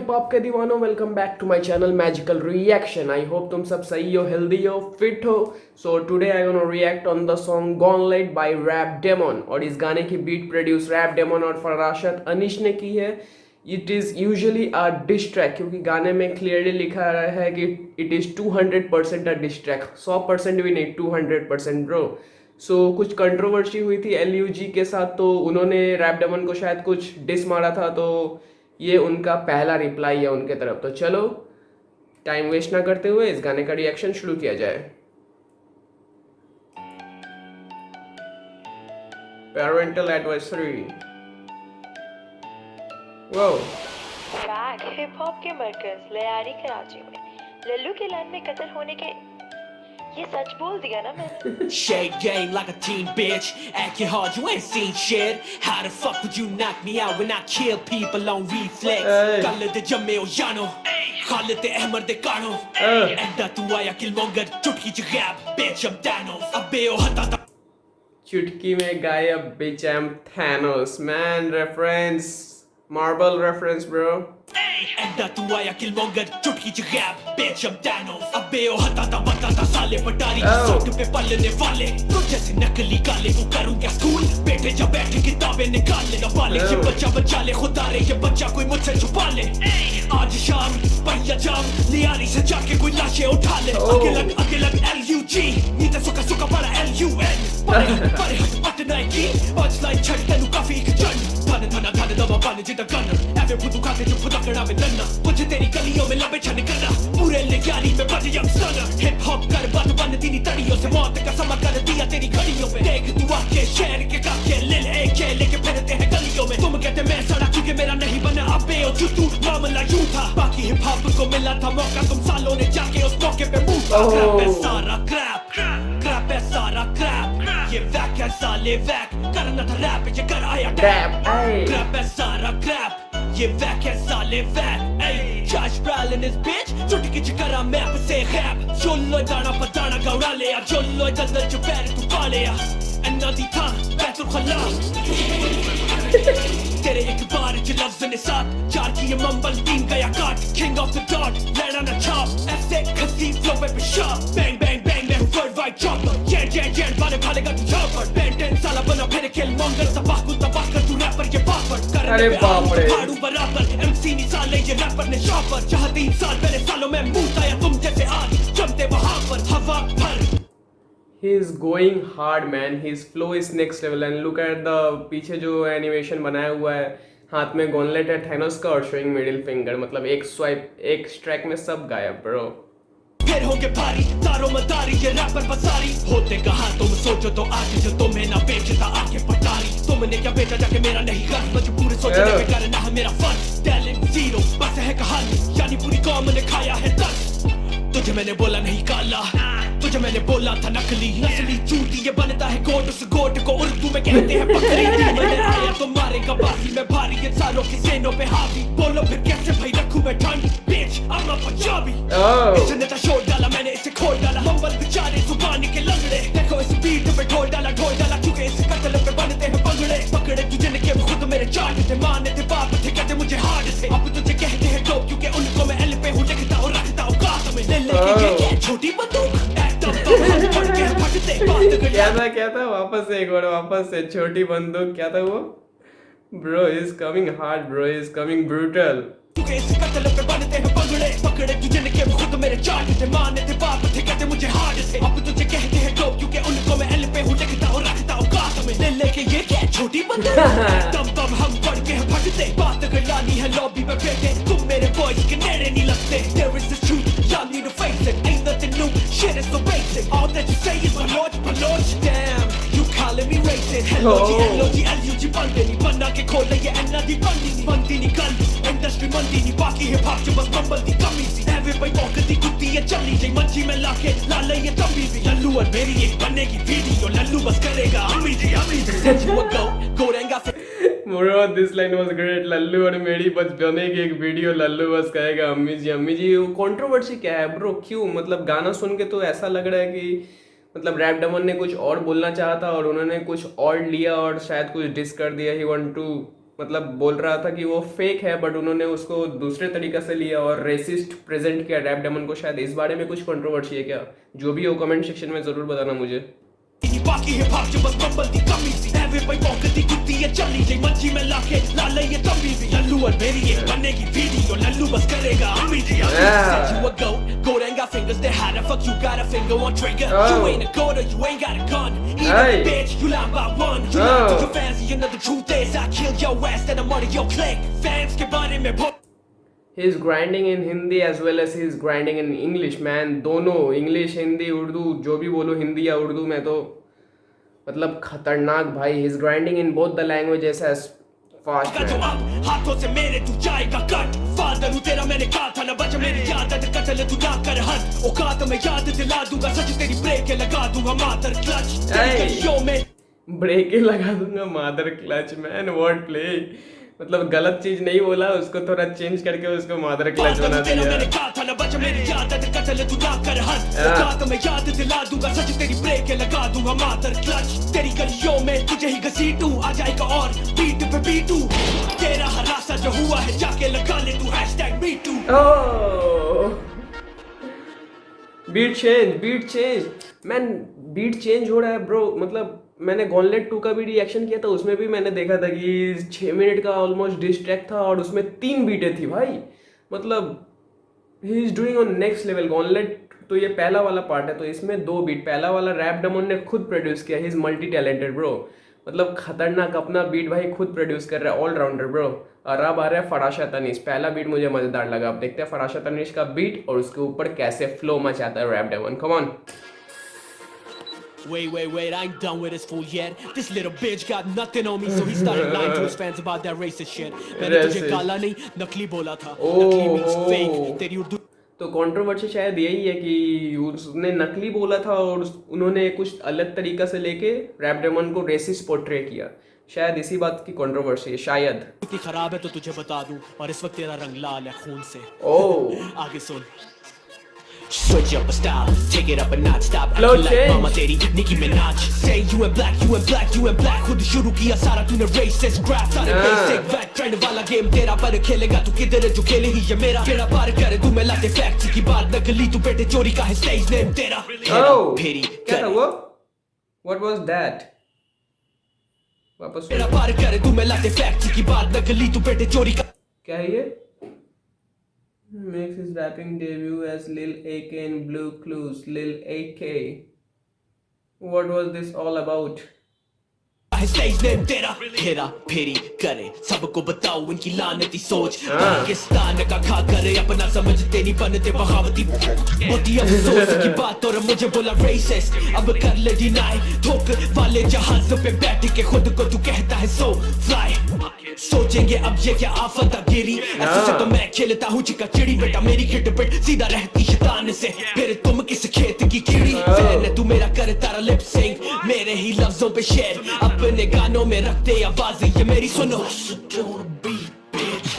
Hip hop के दीवानों, welcome back to my channel magical reaction. I hope तुम सब सही हो, हेल्दी हो, फिट हो। So today I gonna react on the song gauntlet by rap demon. और इस गाने की बीट प्रोड्यूस रैप डेमन और फराशत अनिश ने की है। It is usually a diss track, क्योंकि गाने में क्लियरली लिखा रहा है कि it is 200% a diss track, 100% भी नहीं, 200% ब्रो। सो कुछ कंट्रोवर्सी हुई थी LUG के साथ, तो उन्होंने रैप डेमन को शायद कुछ डिस मारा था, तो ये उनका पहला रिप्लाई है उनके तरफ। तो चलो टाइम वेस्ट ना करते हुए इस गाने का रिएक्शन शुरू किया जाए। Parental advisory. वो बैक हिप हॉप के मरकज लयारी कराची में लल्लू के लैंड में कत्ल होने के ये सच बोल दिया ना मैंने। Shake game like a teen bitch. Acting hard, you ain't seen shit. How the fuck would you knock me out when I kill people on reflex? Kalle de jamme o jano. Khalid de Ahmad de Kano. Edda tu aaya killmonger. Chutki ch gab. Bitch I'm Thanos. Abbe o hata ta. चुटकी में गायब bitch I'm Thanos. Man reference, Marvel reference bro. Edda tu aaya killmonger. Chutki ch gab. Bitch I'm Thanos. Abbe o hata ta batata साले पटारी सोट पे पलने वाले तो जैसे नकली गाले वो करूँ क्या स्कूल बेटे जब बैठे किताबें निकाल ले वाले ये बच्चा बचा ले खुदा रे ये बच्चा कोई मुझसे छुपा ले आज शाम पहिया जाम लियारी से जाके कोई लाशें उठा ले अगे लग LUG नीचे सुका सुका बड़ा LUN परे हट पटना की आज लाइन छट तेनू काफी एक जन धन दबा पाने जिता गन एवे फुदू खाते जो फुदा कड़ा में नन्ना मुझे तेरी गलियों में लबे छन करना पूरे ले यारी में बज यंगस्टर हिप हॉप कर बात बन तीनी तड़ियों से मौत का समा कर दिया तेरी घड़ियों में देख तू आके शहर के काके ले के लेके फिरते हैं गलियों में तुम कहते मैं सड़ा क्योंकि मेरा नहीं बना अबे ओ चुतू मामला यूं था बाकी हिप हॉप को मिला था मौका तुम सालों ने जाके उस मौके पे मुंह क्रैप है सारा क्रैप है सारा क्रैप ये वैक है साले वैक करना था रैप ये कर आया टैप क्रैप है सारा क्रैप ये वैक है साले वैक Josh Brolin is bitch चुटकी च करा मैप से खैप चुल्लो दाना पताना गौड़ा ले आ चुल्लो दंदल च पैर तू पा ले आ अन्ना दी था बैतुल खला तेरे एक बार च लफ्ज़ ने साथ चार की ये मंबल तीन गया काट king of the dot लड़ा ना छाप ऐसे खसी फ्लो पे शाप bang bang bang मैं हूँ third right chopper जैन बाले भालेगा तू chopper Ben 10 साला बना फिर kill monger तबाह कर तू रैपर ये बापर अरे बाप रे फाड़ू बराबर MC नहीं साले ये रैपर ने शॉपर जहाँ 3 साल पहले सालों में मुंह आया तुम जैसे आज जमते वहाँ पर हवा भर। He is going hard man, his flow is next level and look at the पीछे जो एनिमेशन बनाया हुआ है, हाथ में गॉनलेट है थैनोस का और शोइंग मिडिल फिंगर, मतलब एक स्वाइप एक स्ट्राइक में सब गायब ब्रो। फिर होगे भारी तारों मदारी ये रैपर बसारी होते कहा तुम सोचो तो आगे जो तुम्हें ना बेचता आगे पटारी तुमने क्या बेचा जाके मेरा नहीं कर मजबूर सोचने पे करना है मेरा फर्ज टैलेंट जीरो बस है कहानी यानी पूरी कौम ने खाया है दर्द तुझे मैंने बोला नहीं काला तुझे मैंने बोला था नकली नस्ली चूती ये बनता है गोट उस गोट को उर्दू में कहते हैं बकरी मैंने आया तो मारेगा बासी में भारी ये सालों की सेनों पे हावी बोलो फिर कैसे भाई रखूं मैं ठंड bitch I'm a पंजाबी इसने तो छोड़ डाला मैंने इसे खोल डाला मंबल बेचारे जुबानी के लंगड़े देखो इस बीट पे ढोल डाला चुके इस कत्ल पे बनते हैं बंगड़े पकड़े तुझे ने के खुद मेरे चाट थे माने थे बाप थे कहते मुझे हार्ड थे अब तुझे कहते हैं डोप क्योंकि उनको मैं एल पे हूँ लिखता और रखता हूँ गात में ले लेके ये छोटी बंदूक क्या था वापस से एक बार वापस से छोटी बंदूक क्या था वो bro is coming hard bro is coming brutal तुझे इस कत्ल पे बनते हैं बंगड़े पकड़े तुझे ने के खुद मेरे चाट थे माने थे बाप थे कहते मुझे हार्ड थे अब तुझे कहते हैं डोप क्योंकि उनको मैं एल पे हूँ लिखता और रखता हूँ गात में ले लेके ये क्या छोटी बंदूक दम हम पढ़ के हैं फटते बात कर लानी है लॉबी में बैठे तुम मेरे बॉयज के नेड़े नहीं लगते there is this truth y'all need to face it ain't nothing new shit is so basic all that you say is my damn you calling me racist hello G LUG बंदे नहीं बनना के खोल ले ये अन्ना दी बंदी नहीं कल इंडस्ट्री मंदी नहीं बाकी हिप हॉप जो बस मंबल दी कमी सी एवे भाई मौकती कुत्ती ये चली जाई मंची में लाके लाले ये तंबी भी लल्लू और मेरी एक बनेगी वीडियो लल्लू बस करेगा अम्मी जी सच वो गोरेंगा Bro, this line was great. Lallu और मेरी बस बनेगी एक वीडियो लल्लू बस कहेगा अम्मी जी कंट्रोवर्सी क्या है ब्रो? क्यों? मतलब गाना सुन के तो ऐसा लग रहा है कि मतलब रैप डेमन ने कुछ और बोलना चाहा था और उन्होंने कुछ और लिया और शायद कुछ डिस कर दिया। ही वांट टू मतलब बोल रहा था कि वो फेक है, बट उन्होंने उसको दूसरे तरीके से लिया और रेसिस्ट प्रेजेंट किया रैप डेमन को। शायद इस बारे में कुछ कंट्रोवर्सी है क्या? जो भी हो कमेंट सेक्शन में जरूर बताना मुझे। बाकी हिप हॉप च बस बंबल दी कमी सी एवे भाई भौंकदी कुत्ती है चली जाई मंजी में लाके लाले ये तंबी सी लल्लू और मेरी ये बनेगी वीडियो लल्लू बस करेगा हम ही दिया said you a goat ain't got fingers they had a fuck you got a finger on trigger you ain't a goat or you ain't got a gun even a bitch you lie by one you lie to your fans you know the truth is I kill your ass and I'm on your click fans के बारे में He is grinding in Hindi as well as he is grinding in English, man. दोनों English Hindi Urdu जो भी बोलो, हिंदी या उर्दू में, तो मतलब खतरनाक भाई। He is grinding in both the languages as fast, man. हाथों से मेरे तू जाएगा कट फादर तेरा मैंने कहा था ना बच मेरी आदत कटल तू ना कर हद औकात में याद दिला दूंगा सच तेरी ब्रेक लगा दूंगा मादर क्लच तेरी गलियों में ब्रेक लगा दूंगा मादर क्लच। मैन वर्ड प्ले, मतलब गलत चीज नहीं बोला, उसको थोड़ा चेंज करके उसको मादर क्लच बना दिया। मैंने कहा था ना बच मेरी आदत कटल तू ना कर हद औकात में याद दिला दूंगा सच तेरी ब्रेक लगा दूंगा मादर क्लच तेरी गलियों में तुझे ही घसीटूं आ जाएगा और बीट पे बीटू तेरा हरासा जो हुआ है जाके लगा ले तू #me too beat change man, beat change हो रहा है ब्रो। मतलब मैंने गॉनलेट 2 का भी रिएक्शन किया था, उसमें भी मैंने देखा था कि 6 मिनट का ऑलमोस्ट डिस ट्रैक था और उसमें 3 बीटें थी भाई। मतलब he is doing on next level. Gauntlet तो ये पहला वाला पार्ट है, तो इसमें 2 बीट। पहला वाला रैप डेमन ने खुद प्रोड्यूस किया, he is multi talented bro. मतलब खतरनाक अपना बीट भाई खुद प्रोड्यूस कर रहा है, ऑलराउंडर ब्रो। और अब आ रहा है फराशा तनीश। पहला बीट मुझे मजेदार लगा, अब देखते हैं फराशा तनीश का बीट और उसके ऊपर कैसे फ्लो मचाता है rap demon. Come on. Wait, I ain't done with this fool yet. This little bitch got nothing on me, so he started lying to his fans about that racist shit. मैंने तुझे काला नहीं नकली बोला था। नकली means fake. तेरी उर्दू तो कंट्रोवर्सी शायद यही है कि उसने नकली बोला था और उन्होंने कुछ अलग तरीका से लेके रैप डेमन को रेसिस्ट पोर्ट्रे किया। शायद इसी बात की कंट्रोवर्सी है शायद। इतनी खराब है तो तुझे बता दूं, और इस वक्त तेरा रंग लाल है खून से। आगे सुन। Switch up a style, take it up a notch, stop acting like mama तेरी Nicki Minaj. Say you and black, खुद शुरू किया सारा तूने racist crap, सारे basic fact, trend वाला game तेरा पर खेलेगा तू किधर है जो खेले ही ये मेरा बेड़ा पार करे तू मैं लाते facts की बात नकली तू बेटे चोरी का है stage name तेरा फिरी क्या था वो? What was that? वापस बेड़ा पार करे तू मैं लाते facts की बात नकली तू बेटे चोरी का क्या है ये? Makes his rapping debut as Lil AK in Blue Clues. Lil AK. What was this all about? Stage name तेरा हेरा फेरी करे सबको बताओ इनकी लानती सोच पाकिस्तान का खा करे अपना समझते नहीं बनते बगावती होती अफसोस की बात और मुझे बोला रेसिस्ट अब कर ले डिनाई ठोक वाले जहाज पे बैठ के खुद को तू कहता है सो फ्लाई सोचेंगे अब ये क्या आफत गिरी ऐसे से तो मैं खेलता हूँ चिका चिड़ी बेटा मेरी खिटपिट सीधा रहती शैतान से फिर तुम किस खेत की कीड़ी फैन तू मेरा करे तारा लिप सिंक मेरे ही लफ्जों पे शेर अपने गानों में रखते आवाज ये मेरी सुनो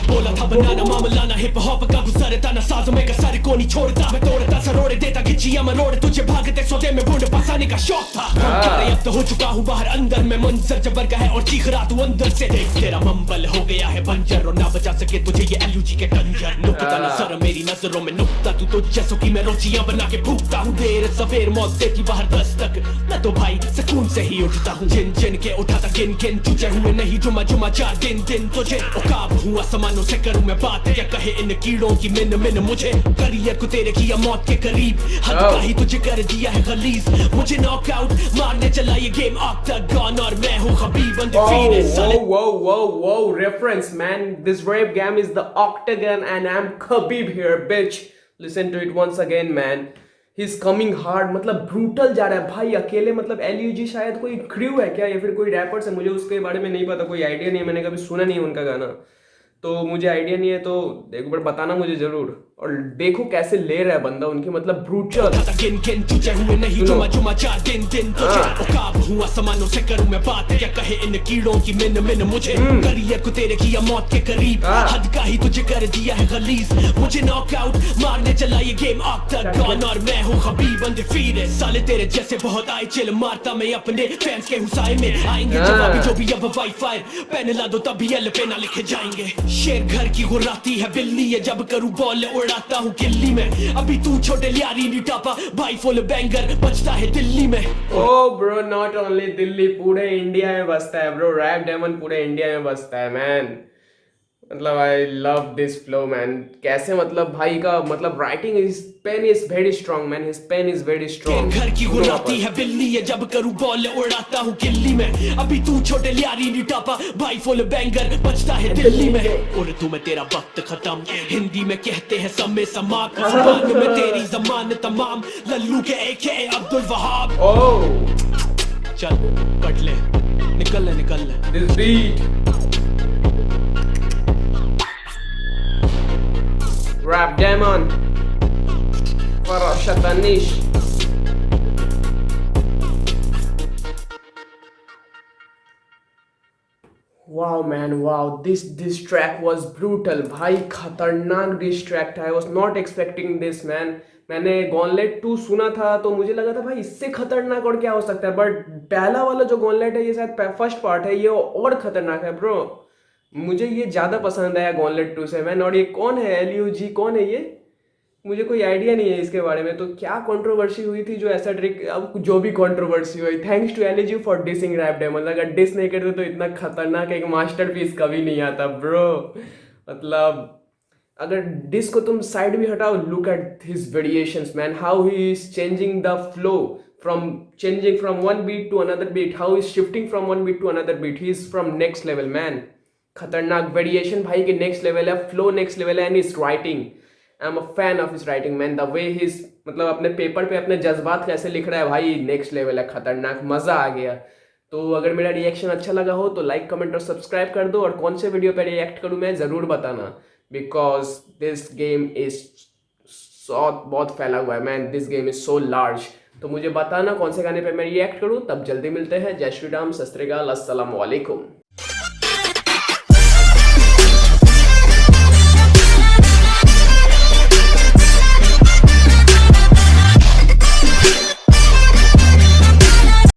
बोला था बनाना मामलाना हिप हॉप का गुजरता ना साजों में कसर को नहीं छोड़ता मैं तोड़ता सरोड़े देता गिचिया मरोड़े तुझे भागते सौदे में बूंद पासाने का शौक था अरे अब तो हो चुका हूँ बाहर अंदर में मंजर जबर का है और चीख रहा तू अंदर से देख तेरा मंबल हो गया है बंजर और ना बचा सके तुझे ये एलयूजी के कंजर नुकता नजर मेरी नजरों में नुकता तू तो जैसों की मैं रोटियां बना के भूखता हूँ देर सवेर मौत देती बाहर दस्तक मैं तो भाई सुकून से ही उठता हूँ जिन जिन के उठाता गिन गिन तुझे हुए नहीं जुमा जुमा 4 दिन तुझे औकाब हुआ समानों से करूं मैं बात या कहे इन कीड़ों की मिन मुझे करियर को तेरे किया मौत के करीब हद का ही तुझे कर दिया है गलीज मुझे नॉकआउट मारने चला ये गेम ऑक्टागन और मैं हूं Khabib undefeated whoa reference man, this rap game is the octagon and I'm Khabib here bitch, listen to it once again man, he's coming hard, मतलब ब्रूटल जा रहा है भाई अकेले। मतलब एलयूजी शायद कोई क्रू है क्या या फिर कोई रैपर्स है, मुझे उसके बारे में नहीं पता, कोई आइडिया नहीं है, मैंने कभी सुना नहीं उनका गाना, तो मुझे आइडिया नहीं है, तो एक बार बताना मुझे जरूर। और देखो कैसे ले रहा है बंदा उनकी, मतलब ब्रूटल। गिन गिन तुझे हुए नहीं जुमा जुमा 4 दिन दिन तुझे औकाब हुआ समानों से करूं मैं बात, क्या कहे इन कीड़ों की मिन मिन मुझे, करियर को तेरे किया मौत के करीब, हद का ही तुझे कर दिया है गलीज, मुझे नॉकआउट मारने चला ये गेम ऑक्टागन और मैं हूं खबीब अनडिफीटेड, साले तेरे जैसे बहुत आए चिल मारता मैं अपने फैंस के हुसाए में, आएंगे जवाबी जो भी अब वाईफाई पेन ला दो तभी एल पे ना लिखे जाएंगे, शेर घर की गुर्राती है बिल्ली है, जब करूं बॉल उड़ाता हूं गिल्ली में, अभी तू छोटे लियारी नहीं टापा भाई फुल बैंगर बचता है दिल्ली में। Oh bro not only Delhi, पूरे इंडिया में बसता है ब्रो, रैप डेमन पूरे इंडिया में बसता है मैन। मतलब I love this flow man, कैसे मतलब भाई का मतलब writing, his pen is very strong man, his pen is very strong. घर की गुर्राती है बिल्ली है, जब करूं बॉल उड़ाता हूं गिल्ली में, अभी तू छोटे लियारी नहीं टापा भाई फुल बैंगर बचता है दिल्ली में, उर्दू में तेरा वक्त खत्म, हिंदी में कहते हैं समय समाप्त, जुबान में तेरी जमान तमाम, लल्लू के एके अब्दुल वहाब। ओह चल कट ले निकल ले this beat Rap Demon Farashat Anish. Wow man, wow, this track was brutal भाई, खतरनाक diss track था। I was not expecting this man। मैंने गॉनलेट 2 सुना था तो मुझे लगा था भाई इससे खतरनाक और क्या हो सकता है, बट पहला वाला जो गॉनलेट है ये शायद फर्स्ट पार्ट है, ये और खतरनाक है ब्रो। मुझे ये ज़्यादा पसंद आया गॉनलेट 2 से मैन। और ये कौन है LUG, कौन है ये, मुझे कोई आइडिया नहीं है इसके बारे में। तो क्या कंट्रोवर्सी हुई थी जो ऐसा ट्रिक, अब जो भी कंट्रोवर्सी हुई, thanks to LUG for dissing rap demon. अगर डिस नहीं करते तो इतना खतरनाक एक मास्टरपीस कभी नहीं आता ब्रो। मतलब अगर डिस को तुम साइड भी हटाओ, look at his variations man, how he is changing the flow, changing from one beat to another beat, how is shifting from one beat to another beat, he is from next level man। खतरनाक variation भाई के next level है, flow next level है, and is writing, I am a fan of his writing man. The way his मतलब अपने paper पे अपने जज्बात कैसे लिख रहा है भाई, नेक्स्ट लेवल है, खतरनाक, मजा आ गया। तो अगर मेरा रिएक्शन अच्छा लगा हो तो लाइक कमेंट और सब्सक्राइब कर दो, और कौन से वीडियो पे रिएक्ट करूँ मैं ज़रूर बताना, बिकॉज दिस गेम इज बहुत फैला हुआ है man, this game is so large. तो मुझे बताना कौन से गाने पे मैं रिएक्ट करूँ। तब जल्दी मिलते हैं। जय श्री राम, सत श्री अकाल, अस्सलाम वालेकुम।